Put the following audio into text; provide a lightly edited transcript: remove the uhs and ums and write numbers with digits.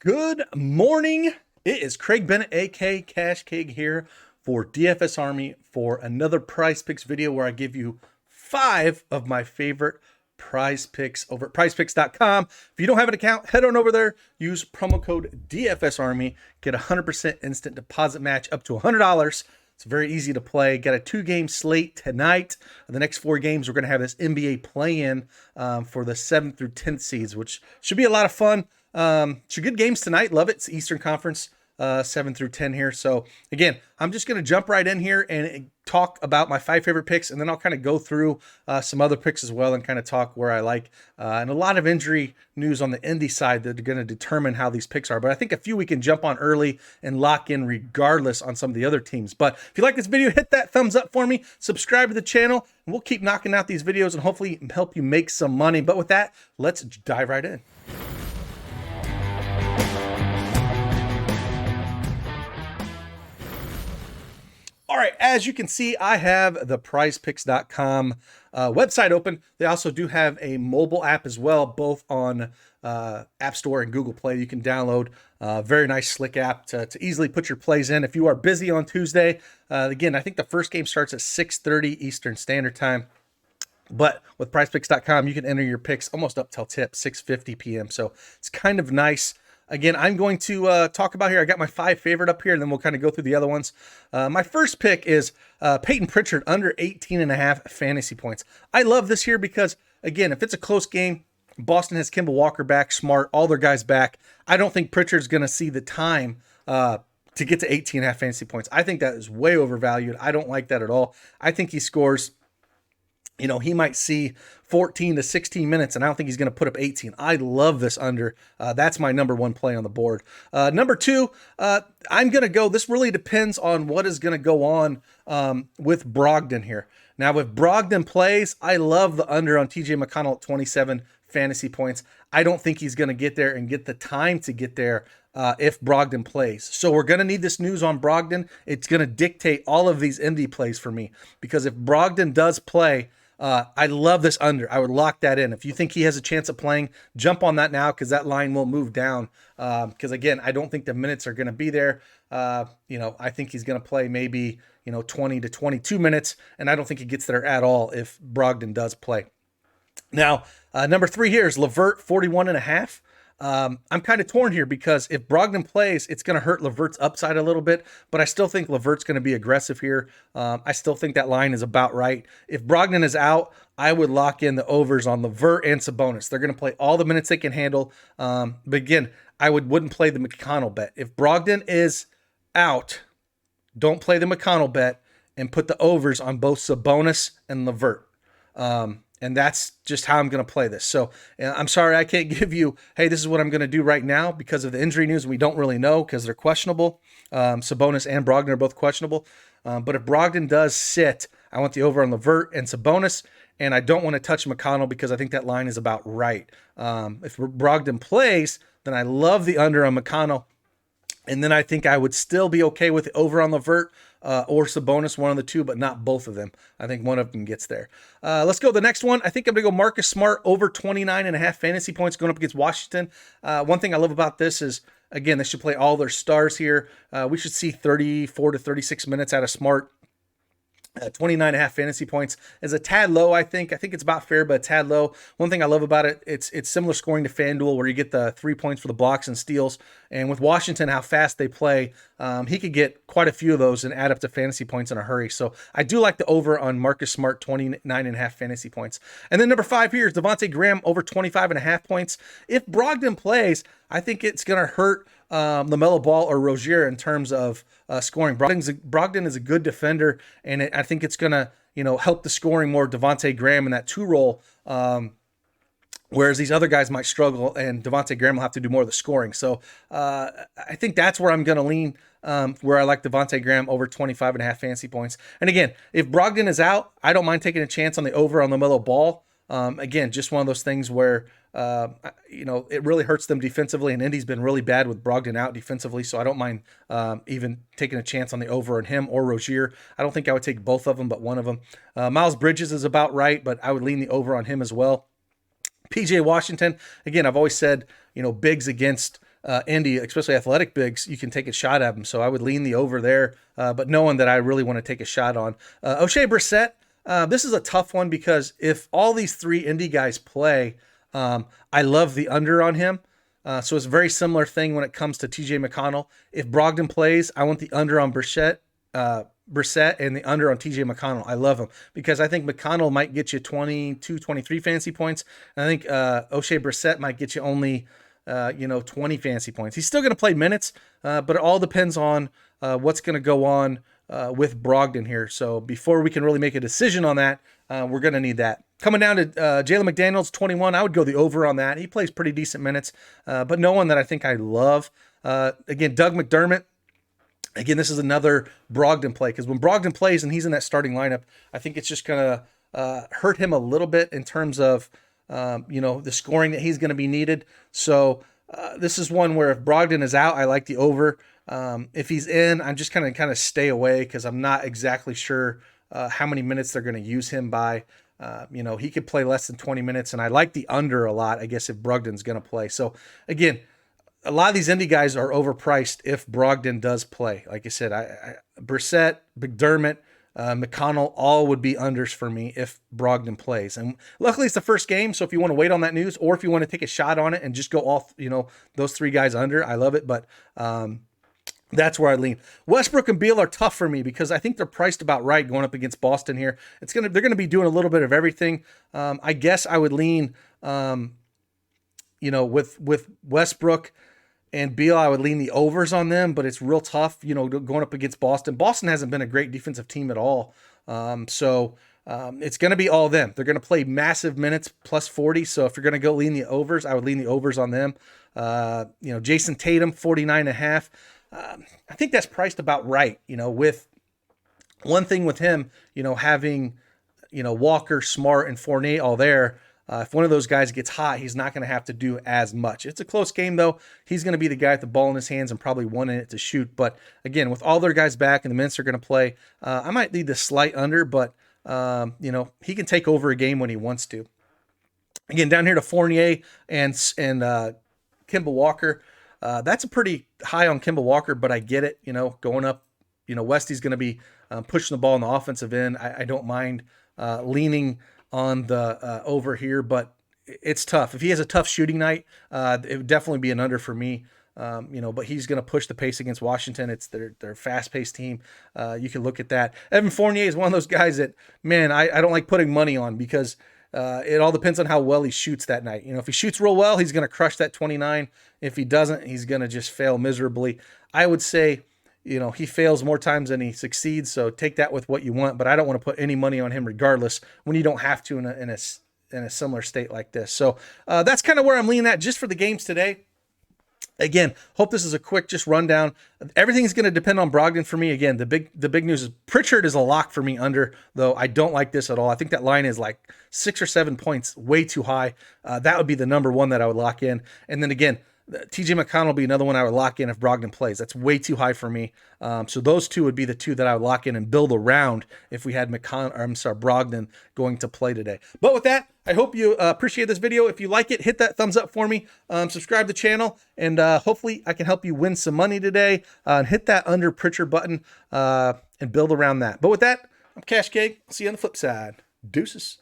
Good morning. It is Craig Bennett, aka Cash King, here for DFSArmy for another Prize Picks video where I give you 5 of my favorite prize picks over at prizepicks.com. If you don't have an account, head on over there, use promo code DFSArmy, get a 100% instant deposit match up to $100. It's very easy to play. Got a 2-game slate tonight. The next 4 games, we're going to have this NBA play-in for the 7th through 10th seeds, which should be a lot of fun. Some good games tonight. Love it. It's Eastern Conference, 7 through 10 here. So again, I'm just going to jump right in here and talk about my 5 favorite picks, and then I'll kind of go through some other picks as well and kind of talk where I like. And a lot of injury news on the Indy side that are going to determine how these picks are. But I think a few we can jump on early and lock in regardless on some of the other teams. But if you like this video, hit that thumbs up for me, subscribe to the channel, and we'll keep knocking out these videos and hopefully help you make some money. But with that, let's dive right in. All right, as you can see, I have the prizepicks.com website open. They also do have a mobile app as well, both on App Store and Google Play. You can download a very nice, slick app to easily put your plays in. If you are busy on Tuesday, again, I think the first game starts at 6:30 Eastern Standard Time. But with prizepicks.com, you can enter your picks almost up till tip, 6:50 p.m. So it's kind of nice. Again, I'm going to talk about here. I got my 5 favorite up here, and then we'll kind of go through the other ones. My first pick is Peyton Pritchard under 18.5 fantasy points. I love this here because, again, if it's a close game, Boston has Kemba Walker back, Smart, all their guys back. I don't think Pritchard's going to see the time to get to 18.5 fantasy points. I think that is way overvalued. I don't like that at all. I think he scores... he might see 14 to 16 minutes, and I don't think he's going to put up 18. I love this under. That's my number 1 play on the board. Number 2, I'm going to go. This really depends on what is going to go on with Brogdon here. Now, if Brogdon plays, I love the under on TJ McConnell at 27 fantasy points. I don't think he's going to get there and get the time to get there if Brogdon plays. So we're going to need this news on Brogdon. It's going to dictate all of these indie plays for me, because if Brogdon does play, I love this under. I would lock that in. If you think he has a chance of playing, jump on that now, because that line will move down. Because again, I don't think the minutes are going to be there. I think he's going to play maybe 20 to 22 minutes, and I don't think he gets there at all if Brogdon does play. Now, number 3 here is LeVert, 41.5. I'm kind of torn here because if Brogdon plays, it's going to hurt LeVert's upside a little bit, but I still think LeVert's going to be aggressive here. I still think that line is about right. If Brogdon is out, I would lock in the overs on LeVert and Sabonis. They're going to play all the minutes they can handle. But again, I wouldn't play the McConnell bet. If Brogdon is out, don't play the McConnell bet and put the overs on both Sabonis and LeVert. And that's just how I'm going to play this. So I'm sorry I can't give you, hey, this is what I'm going to do right now because of the injury news. We don't really know because they're questionable. Sabonis and Brogdon are both questionable. But if Brogdon does sit, I want the over on LeVert and Sabonis, and I don't want to touch McConnell because I think that line is about right. If Brogdon plays, then I love the under on McConnell. And then I think I would still be okay with the over on LeVert or Sabonis, one of the two, but not both of them. I think one of them gets there. Let's go to the next one. I think I'm going to go Marcus Smart over 29.5 fantasy points going up against Washington. One thing I love about this is, again, they should play all their stars here. We should see 34 to 36 minutes out of Smart. 29.5 fantasy points is a tad low, I think. I think it's about fair, but a tad low. One thing I love about it, it's similar scoring to FanDuel, where you get the 3 points for the blocks and steals. And with Washington, how fast they play, he could get quite a few of those and add up to fantasy points in a hurry. So I do like the over on Marcus Smart, 29.5 fantasy points. And then number 5 here is Devontae Graham over 25.5 points. If Brogdon plays, I think it's going to hurt LaMelo Ball or Rozier in terms of scoring. Brogdon is a good defender, and I think it's going to help the scoring more. Devontae Graham in that 2 role, whereas these other guys might struggle, and Devontae Graham will have to do more of the scoring. So I think that's where I'm going to lean, where I like Devontae Graham over 25.5 fantasy points. And again, if Brogdon is out, I don't mind taking a chance on the over on LaMelo Ball. Again, just one of those things where, it really hurts them defensively, and Indy's been really bad with Brogdon out defensively, so I don't mind even taking a chance on the over on him or Rozier. I don't think I would take both of them, but one of them. Miles Bridges is about right, but I would lean the over on him as well. PJ Washington, again, I've always said, bigs against Indy, especially athletic bigs, you can take a shot at them. So I would lean the over there, but no one that I really want to take a shot on. O'Shea Brissett, this is a tough one because if all these three Indy guys play, I love the under on him. So it's a very similar thing when it comes to TJ McConnell. If Brogdon plays, I want the under on Brissett and the under on TJ McConnell. I love him because I think McConnell might get you 22, 23 fantasy points. And I think O'Shea Brissett might get you only 20 fantasy points. He's still going to play minutes, but it all depends on what's going to go on with Brogdon here. So before we can really make a decision on that, we're going to need that. Coming down to Jalen McDaniels, 21, I would go the over on that. He plays pretty decent minutes, but no one that I think I love. Again, Doug McDermott. Again, this is another Brogdon play because when Brogdon plays and he's in that starting lineup, I think it's just going to hurt him a little bit in terms of the scoring that he's going to be needed. So this is one where if Brogdon is out, I like the over. If he's in, I'm just kind of stay away because I'm not exactly sure how many minutes they're going to use him by. He could play less than 20 minutes, and I like the under a lot, I guess, if Brogdon's going to play. So, again, a lot of these Indy guys are overpriced if Brogdon does play. Like I said, Brissett, McDermott, McConnell, all would be unders for me if Brogdon plays. And luckily it's the first game, so if you want to wait on that news or if you want to take a shot on it and just go off, those three guys under, I love it. But that's where I lean. Westbrook and Beal are tough for me because I think they're priced about right going up against Boston here. They're going to be doing a little bit of everything. I guess I would lean, with Westbrook and Beal, I would lean the overs on them, but it's real tough, going up against Boston. Boston hasn't been a great defensive team at all. So it's going to be all them. They're going to play massive minutes plus 40. So if you're going to go lean the overs, I would lean the overs on them. Jason Tatum, 49.5. I think that's priced about right, with one thing with him, having, Walker, Smart, and Fournier all there. If one of those guys gets hot, he's not going to have to do as much. It's a close game, though. He's going to be the guy with the ball in his hands and probably wanting it to shoot. But again, with all their guys back and the minutes are going to play, I might lead the slight under, but he can take over a game when he wants to. Again, down here to Fournier and Kemba Walker. That's a pretty high on Kemba Walker, but I get it. Going up, Westy's going to be pushing the ball on the offensive end. I don't mind leaning on the over here, but it's tough. If he has a tough shooting night, it would definitely be an under for me. But he's going to push the pace against Washington. It's their fast-paced team. You can look at that. Evan Fournier is one of those guys that, man, I don't like putting money on because it all depends on how well he shoots that night. If he shoots real well, he's going to crush that 29. If he doesn't, he's going to just fail miserably. I would say, he fails more times than he succeeds, so take that with what you want, but I don't want to put any money on him regardless when you don't have to in a similar state like this. So that's kind of where I'm leaning at just for the games today. Again, hope this is a quick just rundown. Everything's going to depend on Brogdon for me. Again, the big news is Pritchard is a lock for me under, though I don't like this at all. I think that line is like 6 or 7 points, way too high. That would be the number one that I would lock in. And then again, TJ McConnell will be another one I would lock in if Brogdon plays. That's way too high for me. So those two would be the two that I would lock in and build around if we had Brogdon going to play today. But with that, I hope you appreciate this video. If you like it, hit that thumbs up for me. Subscribe to the channel, and hopefully I can help you win some money today. And hit that under Pritchard button and build around that. But with that, I'm Cash Cake. See you on the flip side. Deuces.